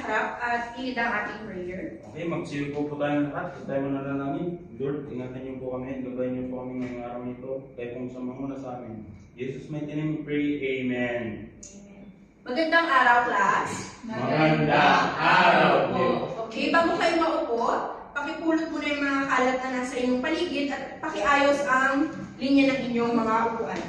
harap at ilid ang ating prayer. Okay, magsiupo po tayong lahat. Tayo mo na namin. Lord, ingatan niyo po kami. Gabayan niyo po kami ngayong araw nito. Kayo pong sama muna sa amin. Jesus, may name we pray. Amen. Amen. Magandang araw, class. Magandang araw po. Okay, bago kayo maupo, pakipulot muna yung mga kalat na nasa inyong paligid at pakiayos ang linya ng inyong mga upuan.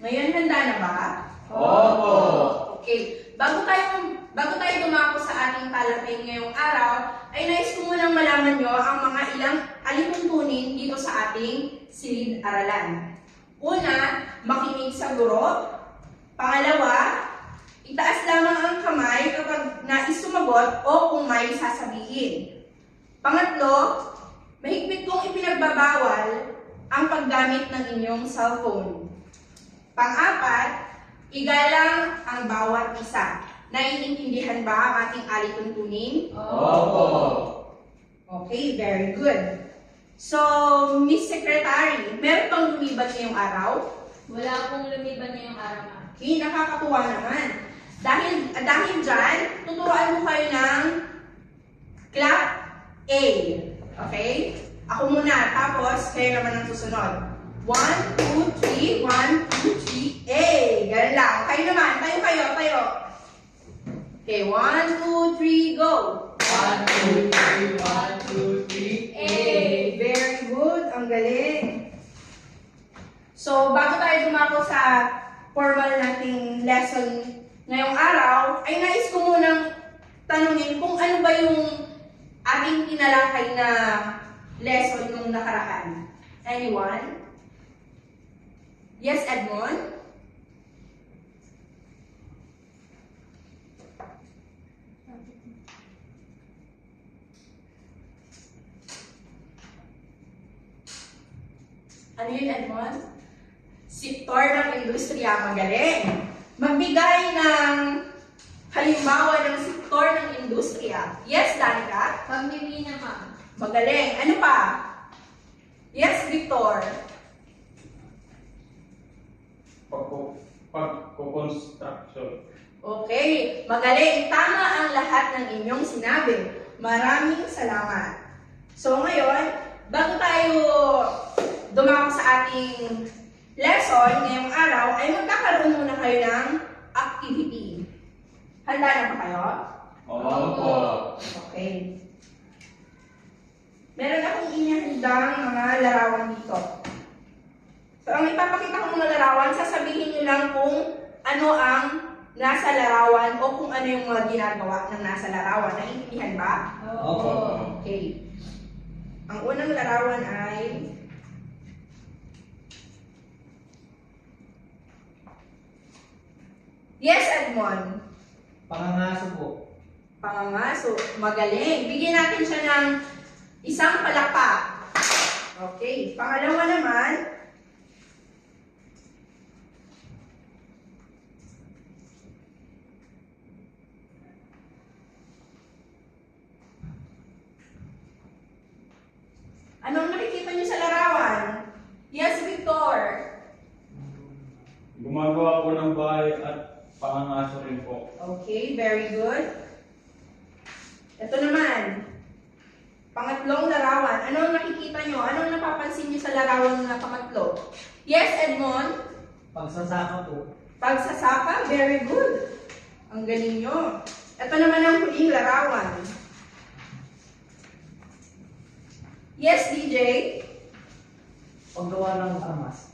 Ngayon, handa na ba? Opo. Okay. Bago tayo dumako sa ating talakay ngayong araw, ay nais ko munang malaman nyo ang mga ilang alituntunin dito sa ating silid-aralan. Una, makinig sa guro. Pangalawa, itaas lamang ang kamay kapag nais sumagot o kung may sasabihin. Pangatlo, mahigpit kong ipinagbabawal ang paggamit ng inyong cellphone. Pang-apat, igalang ang bawat isa. Naiintindihan ba ang ating alituntunin? Opo. Okay, very good. So, Miss Secretary, meron bang lumiban ngayong araw? Wala pong lumiban ngayong araw, ma'am. Okay, nakakatuwa naman. Dahil dyan, tuturuan mo kayo ng clap A. Okay? Ako muna, tapos kayo naman ang susunod. 1, 2, 3, 1, 2, 3, A. Ganun lang. Kayo naman, tayo. Okay, 1, 2, 3, go. 1, 2, 3, 1, 2, 3. A. Very good. Ang galing. So, bago tayo dumako sa formal nating lesson ngayong araw, ay nais ko munang tanungin kung ano ba yung ating tinalakay na lesson nung nakaraan. Anyone? Yes, Edmond? Ano yun, Edmond? Sektor ng industriya, magaling. Magbigay ng halimbawa ng sektor ng industriya. Yes, Danica? Pamimina, ma'am. Magaling. Ano pa? Yes, Victor? Pagko-construction. Okay, magaling. Tama ang lahat ng inyong sinabi. Maraming salamat. So ngayon, bago tayo dumako sa ating lesson ngayong araw, ay magkakaroon muna kayo ng activity. Handa na ba kayo? Opo. Okay. Meron akong inihandang mga larawan dito. So, ang ipapakita kong mga larawan, sasabihin nyo lang kung ano ang nasa larawan o kung ano yung mga ginagawa ng nasa larawan. Naiintindihan ba? Opo. Okay. Ang unang larawan ay yes, Edmond. Pangangaso po. Pangangaso. Magaling. Bigyan natin siya ng isang palakpak. Okay. Pangalawa naman, anong nakikita niyo sa larawan? Yes, Victor. Gumagawa po ng bahay at pangangaso rin po. Okay, very good. Ito naman. Pangatlong larawan. Anong nakikita nyo? Anong napapansin nyo sa larawan na pangatlo? Yes, Edmond? Pagsasaka po. Pagsasaka, very good. Ang galing nyo. Ito naman ang huling larawan. Yes, DJ? Paggawa ng armas.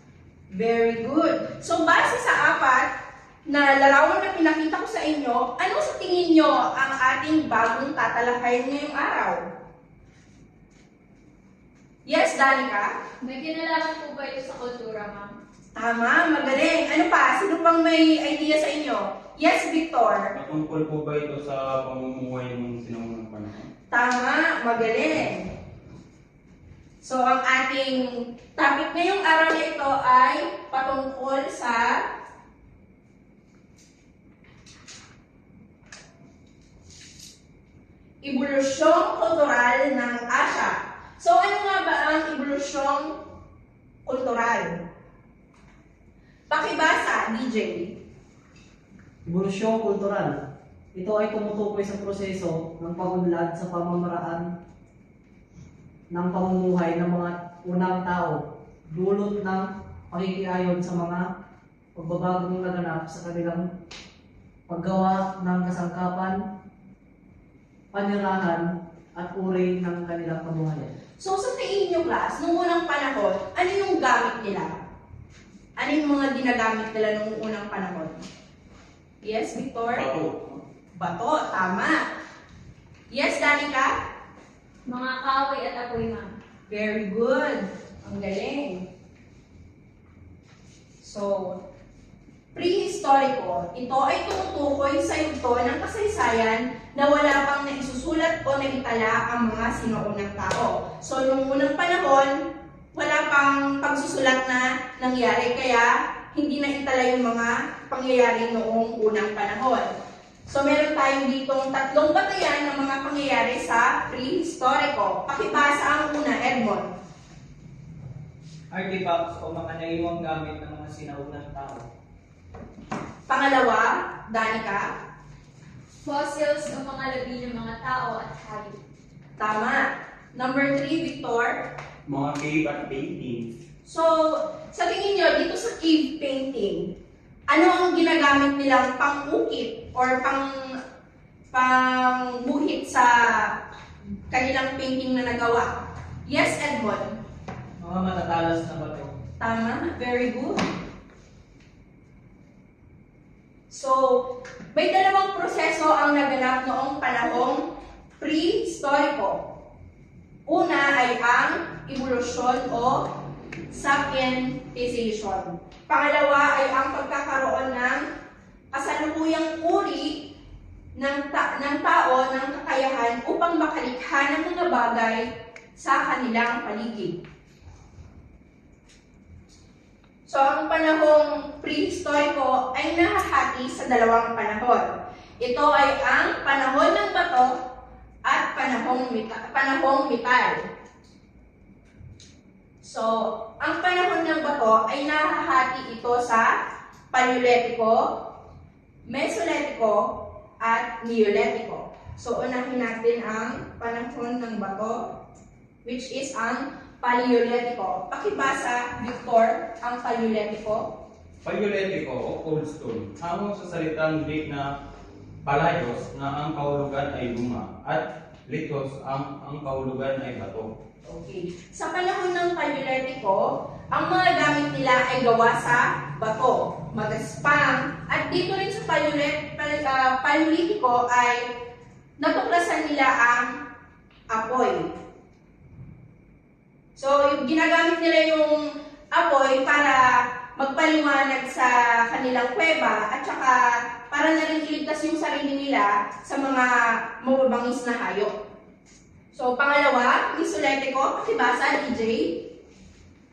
Very good. So, base sa apat na larawan na pinakita ko sa inyo, ano sa tingin nyo ang ating bagong tatalakayin ngayong araw? Yes, Danica? May kinalaman po ba ito sa kultura, ma'am? Tama, magaling. Ano pa? Sino pang may idea sa inyo? Yes, Victor? Patungkol po ba ito sa pamumuhay ng sinaunang panahon? Tama, magaling. So, ang ating topic ngayong araw na ito ay patungkol sa evolusyong kultural ng Asya. So, ano nga ba ang evolusyong kultural? Pakibasa, DJ. Evolusyon kultural. Ito ay tumutukoy sa proseso ng pag-unlad sa pamamaraan ng pamumuhay ng mga unang tao, dulot ng pakikiayon sa mga pagbabagong naganap sa kanilang paggawa ng kasangkapan, panirahan, at uri ng kanilang kabuhayan. So sa tingin nyo class, nung unang panahon, ano yung gamit nila? Ano yung mga ginagamit nila nung unang panahon? Yes, Victor? Bato. Bato, tama. Yes, Danica? Mga kahoy at apoy, ma'am. Very good. Ang galing. So, prehistoriko, ito ay tumutukoy sa yugto ng kasaysayan na wala pang naisusulat o naitala ang mga sinuunang tao. So, nung unang panahon, wala pang pagsusulat na nangyari, kaya hindi na itala yung mga pangyayari noong unang panahon. So, meron tayo ditong 3 batayan ng mga pangyayari sa prehistoriko. Pakibasa ang una, Edmond. Artifacts o mga naiwang gamit ng mga sinaunang tao. Pangalawa, Danica. Fossils o mga labi ng mga tao at hayop. Tama. Number 3, Victor. Mga cave at paintings. So, sa tingin nyo, dito sa cave painting, ano ang ginagamit nilang pang-ukit or pang-buhit sa kanilang painting na nagawa? Yes, Edmond. Mga matatalas na bato. Tama. Very good. So, may dalawang proseso ang naganap noong panahong prehistoriko. Una ay ang evolusyon o sapientization. Pangalawa ay ang pagkakaroon ng kasalukuyang uri ng tao ng kakayahan upang makalikha ng mga bagay sa kanilang paligid. So, ang panahong prehistoriko ay nahahati sa dalawang panahon. Ito ay ang panahon ng bato at panahong metal. So, ang panahon ng bato ay nahahati ito sa Paleolitiko, Mesolitiko, at Neolitiko. So, unahin natin ang panahon ng bato, which is ang Paleolitiko. Pakibasa, Victor, ang Paleolitiko. Paleolitiko o Old Stone. Hango sa salitang Greek na palayos na ang kahulugan ay luma at litos ang kahulugan ay bato. Okay. Sa panahon ng Paleolitiko, ang mga gamit nila ay gawa sa bato, magaspang, at dito rin sa Paleolitiko ay natuklasan nila ang apoy. So, ginagamit nila yung apoy para magpaliwanag sa kanilang kuweba at saka para na rin iligtas yung sarili nila sa mga mababangis na hayop. So, pangalawa, Mesolitiko, pakibasa, DJ.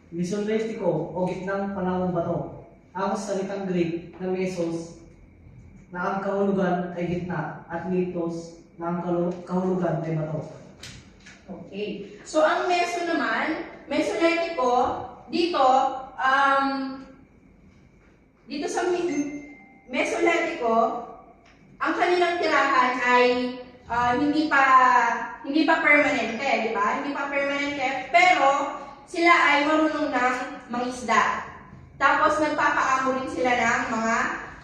Mesolitiko o gitnang panahong bato. Ang salitang Greek na mesos na ang kahulugan ay gitna at litos na ang kahulugan ay bato. Okay. So, ang Mesolitiko, dito sa Mesolitiko, ang kanilang tirahan ay hindi pa permanente, di ba? Hindi pa permanente, pero sila ay marunong ng mangisda. Tapos nagpapaamo rin sila ng mga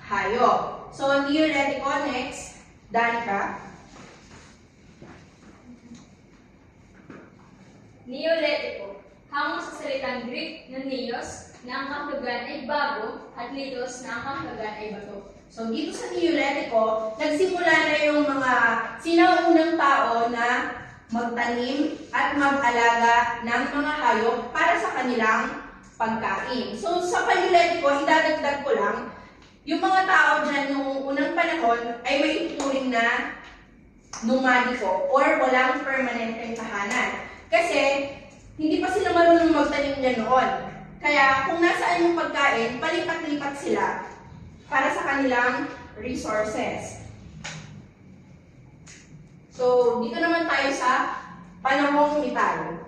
hayop. So, Neolitiko next, Danica. Neolitiko. Hango sa salitang Greek na neos, na ang kahulugan ay bago, at litos na ang kahulugan ay bato. So, dito sa Neolitiko, nagsimula na yung mga sinaunang tao na magtanim at mag-alaga ng mga hayop para sa kanilang pagkain. So, sa Paleolitiko, idadagdag ko lang, yung mga tao dyan noong unang panahon ay may ituturing na nomadiko or walang permanenteng tahanan. Kasi, hindi pa sila marunong magtanim niya noon. Kaya, kung nasaan yung pagkain, palipat-lipat sila para sa kanilang resources. So, dito naman tayo sa panahong metal.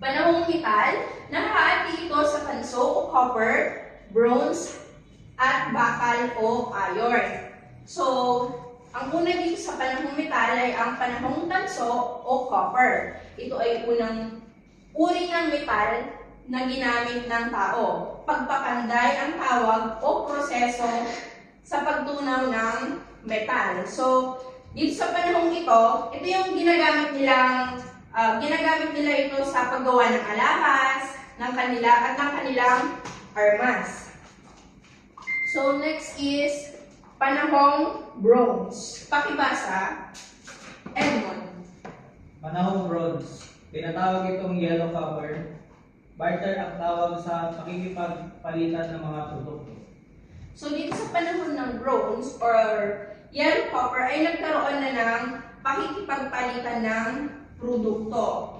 Panahong metal, nahahati ito sa tanso o copper, bronze, at bakal o iron. So, ang una dito sa panahong metal ay ang panahong tanso o copper. Ito ay unang uri ng metal na ginamit ng tao. Pagpapanday ang tawag o proseso sa pagtunaw ng metal. So, dito sa panahong ito yung ginagamit nila ito sa paggawa ng alahas, ng kanilang armas. So, next is panahong bronze. Pakibasa, Edmond. Panahong bronze. Tinatawag itong yellow copper. Barter ang tawag sa pakikipagpalitan ng mga produkto. So, dito sa panahon ng bronze or yellow copper ay nagkaroon na ng pakikipagpalitan ng produkto.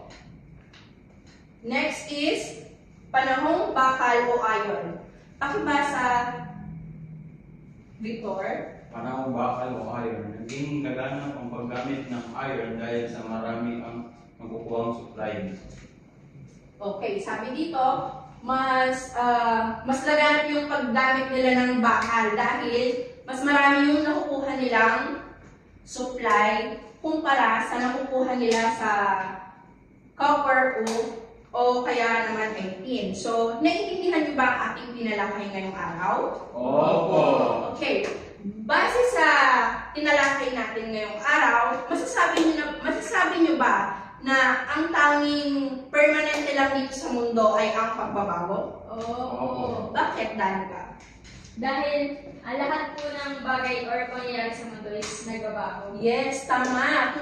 Next is panahong bakal o iron. Pakibasa, Victor. Panahong bakal o iron, naging laganap ang paggamit ng iron dahil sa marami ang nakukuhang supply. Okay, sabi dito, mas laganap yung paggamit nila ng bakal dahil mas marami yung nakukuha nilang supply kumpara sa nakukuha nila sa copper o kaya naman ay tin. So, naiintindihan niyo ba ang ating tinalakay ngayong araw? Opo! Okay. Base sa tinalakay natin ngayong araw, masasabi niyo ba na ang tanging permanente lang dito sa mundo ay ang pagbabago? Opo. Bakit, Danica? Dahil ang lahat po ng bagay or pangyayari sa mundo is nagbabago. Yes, tama.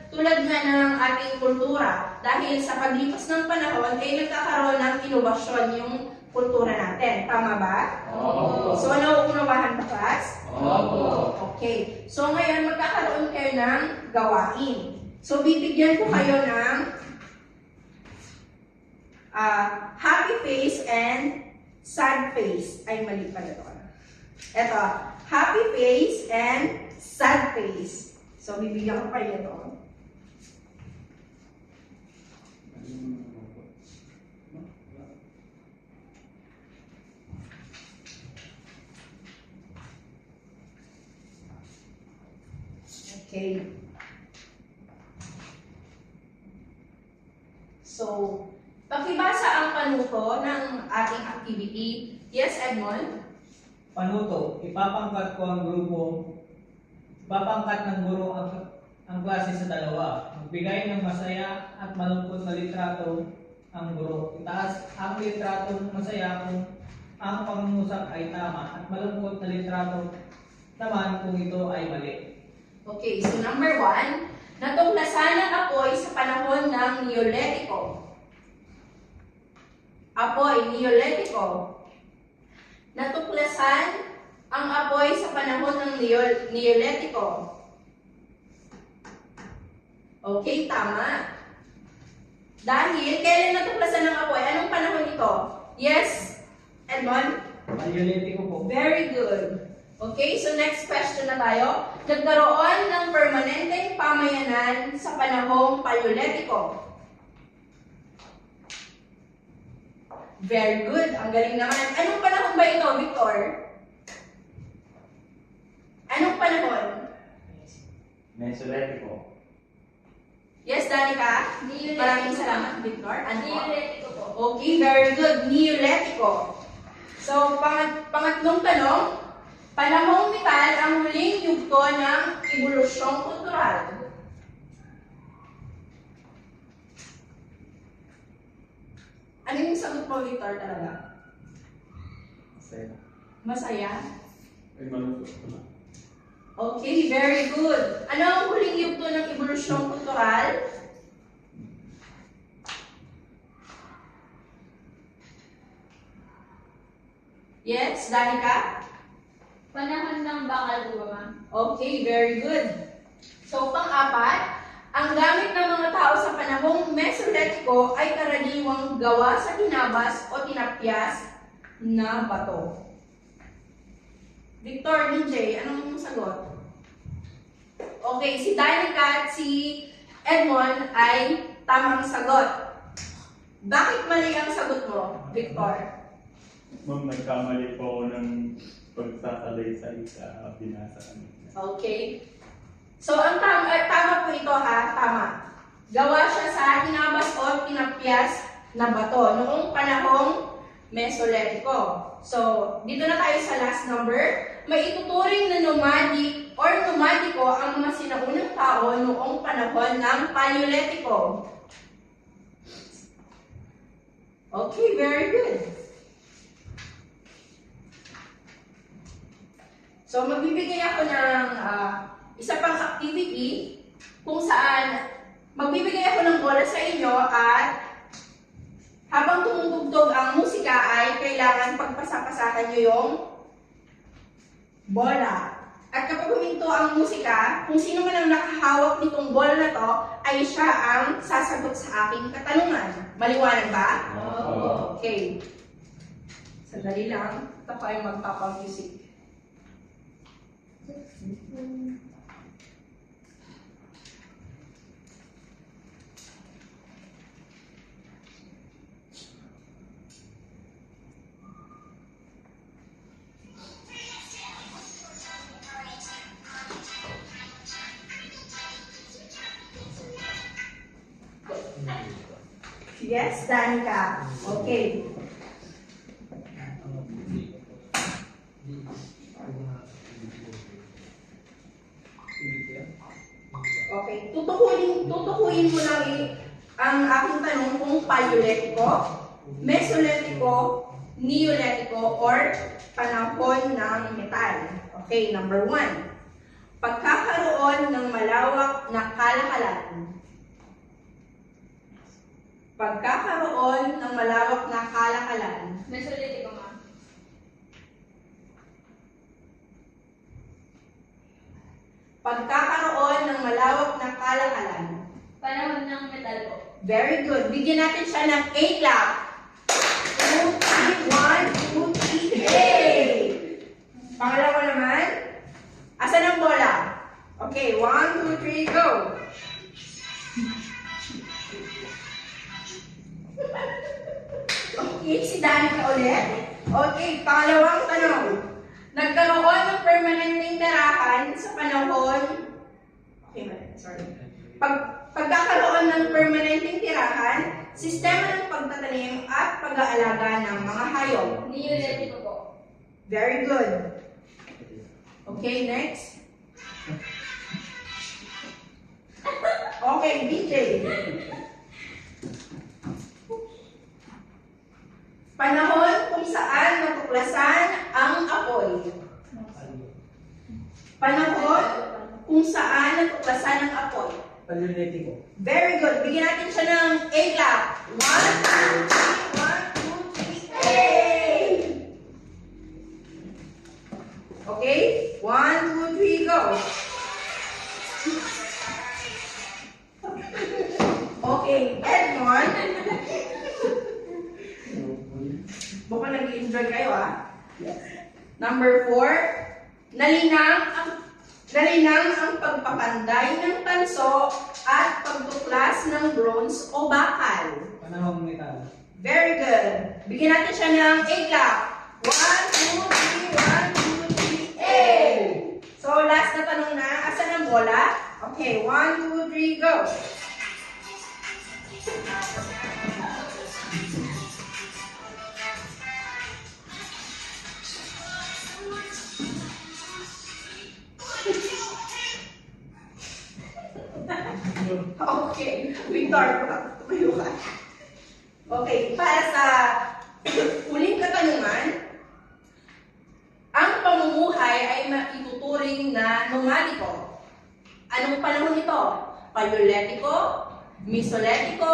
Tulad nga ng ating kultura. Dahil sa paglipas ng panahon, ay nagkakaroon ng inobasyon yung kultura natin. Tama ba? Opo. So, nauunawahan ba, class? Opo. Okay. So, ngayon, magkakaroon kayo ng gawain. So, bibigyan ko kayo ng happy face and sad face. Ay, mali pala ito. Ito, happy face and sad face. So, bibigyan ko kayo ito. Okay. So, pakibasa ang panuto ng ating activity. Yes, Edmond? Panuto, ipapangkat ko ang grupo. Ipapangkat ng guro ang klase sa dalawa. Magbigay ng masaya at malungkot na litrato ang guro. Itaas ang litrato masaya kung ang pangungusap ay tama at malungkot na litrato naman kung ito ay mali. Okay, so number 1, natuklasan ng apoy sa panahon ng Neolitiko. Apoy, Neolitiko. Natuklasan ang apoy sa panahon ng Neolitiko. Okay, tama. Dahil, kailan natuklasan ng apoy? Anong panahon ito? Yes, Edmond? Paleolitiko po. Very good. Okay, so next question na tayo. Nagkaroon ng permanenteng pamayanan sa panahong Paleolitiko. Very good. Ang galing naman. Anong panahon ba ito, Victor? Anong panahon? Mesolitiko. Yes, Danica? Neolitiko. Maraming salamat, Victor. Ano po? Neolitiko po. Okay, very good. Neolitiko. So, pangatlong tanong. Panahong metal ang huling yugto ng ebolusyong kultural. Ano yung sagot mo, Victor, talaga? Masaya? Ay, malungkot ko na. Okay, very good. Ano ang huling yugto ng ebolusyong kultural? Yes, Danica? Panahon ng bakal po ba, ma'am? Okay, very good. So, pang-apat, ang gamit ng mga tao sa panahong Mesolitiko ay karaniwang gawa sa tinabas o tinapyas na bato. Victor, DJ, anong sagot? Okay, si Danica at si Edmond ay tamang sagot. Bakit mali ang sagot mo, Victor? Ma'am, nagkamali po ako ng pagsasalaysay sa binasa kami. Okay. So, ang tama po ito ha, tama. Gawa siya sa hinabas o pinapyas na bato noong panahong Mesolitiko. So, dito na tayo sa last number. May ituturing na nomadic or nomadiko ang mga sinaunang tao noong panahon ng Paleolitiko. Okay, very good. So, magbibigay ako ng isa pang activity kung saan magbibigay ako ng bola sa inyo at habang tumutugtog ang musika ay kailangan pagpasapasahan nyo yung bola. At kapag huminto ang musika, kung sino man ang nakahawak nitong bola na to, ay siya ang sasagot sa aking katanungan. Maliwanag ba? Okay. Sandali lang. Ito ko ay magpapamusik. Yes, Danica. Okay. Okay. Tutukuyin mo lang ang aking tanong kung Paleolitiko, Mesolitiko, Neolitiko, or panahon ng metal. Okay, number 1. Pagkakaroon ng malawak na kalakalan. Pagkakaroon ng malawak na kalakalan. Mesolitiko, ma'am. Pagkakaroon ng malawak na kalakalan. Panahon ng metal po. Very good. Bigyan natin siya ng 8 clap. 2, 3, 1, 2, 3, 8! Pangalawa naman. Asan ang bola? Okay, 1, 2, 3, go! Okay, si Danica ulit. Okay, pangalawang tanong. Nagkaroon ng permanenteng tirahan sa panahon... Okay, sorry. Pagkakaroon ng permanenteng tirahan, sistema ng pagtatanim at pag-aalaga ng mga hayop. Neolitiko po. Very good. Okay, next. Okay, DJ. Panahon kung saan natuklasan ang apoy. Panahon kung saan natuklasan ang apoy. Paleolitiko. Very good. Bigyan natin siya ng 8 clap. 1, 2, 3, 1, 2, 3, 8! Okay? 1, 2, 3, go! Okay, Edmond. Mukhang nag-enjoy kayo, ah. Number 4, nalinang ang pagpapanday ng tanso at pagtuklas ng bronze o bakal. Panahong metal. Very good. Bigyan natin siya ng 8 clap. 1, 2, 3, 1, 2, 3, 8! So, last na tanong na. Asan ang bola? Okay, 1, 2, 3, go! Okay, Victor, tumayo ka. Okay, para sa huling katanungan, ang pamumuhay ay maituturing na nomadiko. Anong panahon ito? Paleolitiko, Mesolitiko,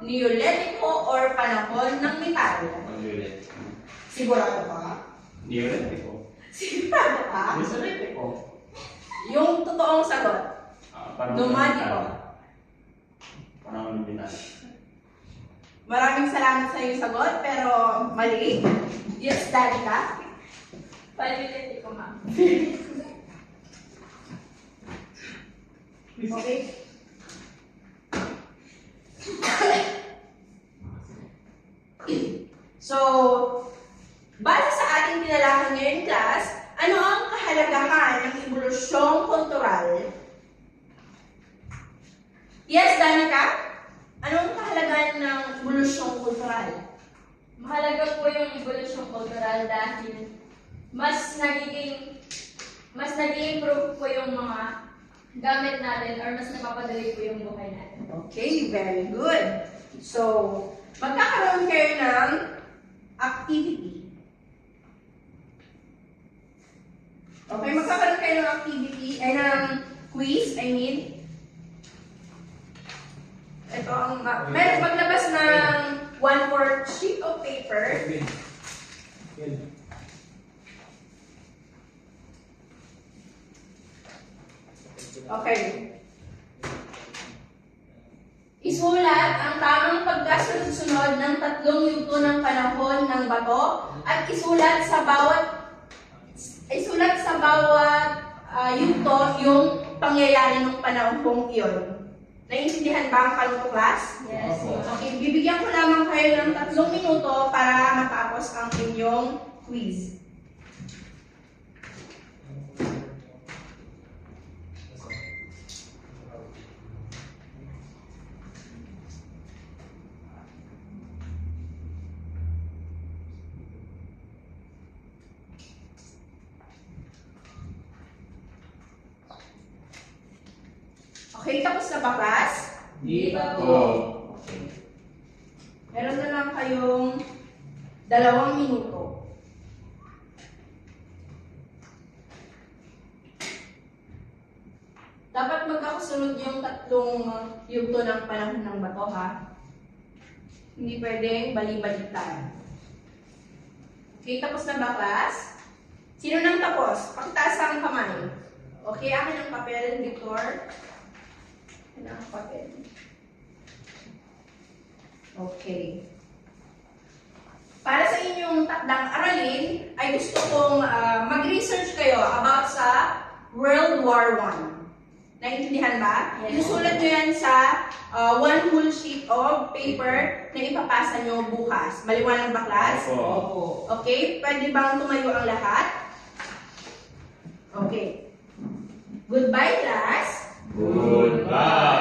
Neolitiko, or panahon ng metal? Paleolitiko. Sigurado ka? Neolitiko. Sigurado ka? Mesolitiko. Yung totoong sagot, nomadiko. Panahon ng binasa. Maraming salamat sa iyong sagot, pero mali. Yes, Danica. Paleolitiko, ma'am. Okay. So, base sa ating tinalakan ngayon, class, kahalagahan ng ebolusyong kultural? Yes, Danica? Anong kahalagahan ng ebolusyong kultural? Mahalaga po yung evolution cultural dahil mas nag-i-improve po yung mga gamit natin or mas napapadali po yung buhay natin. Okay, very good. So, magkakaroon kayo ng activity. Okay, magkakaroon kayo ng activity, ay ng quiz, I mean. Ito ang, meron maglabas ng 1/4 sheet of paper. Okay. Isulat ang tamang pagkasunod ng 3 yugto ng panahon ng bato at isulat sa bawat yugto yung pangyayari ng panahong iyon. Naiintindihan ba ang kalungkot class? Yes. Okay, bibigyan ko lamang kayo ng 3 minuto para matapos ang inyong quiz. Okay, tapos na ba class? Di pa po. Okay. Meron na lang kayong 2 minuto. Dapat magkakasunod yung 3 yugto ng panahon ng bato, ha? Hindi pwedeng bali-baliktad. Okay, tapos na ba, class? Sino nang tapos? Pakitaas ang kamay. Okay, akin ang papel, Victor. Akin ang papel. Okay. Para sa inyong takdang aralin, ay gusto kong mag-research kayo about sa World War I. Naintindihan ba? Yes. Isusulat nyo yan sa 1 whole sheet of paper na ipapasa nyo bukas. Maliwanag ba, class? Opo. Okay? Pwede bang tumayo ang lahat? Okay. Goodbye, class. Goodbye!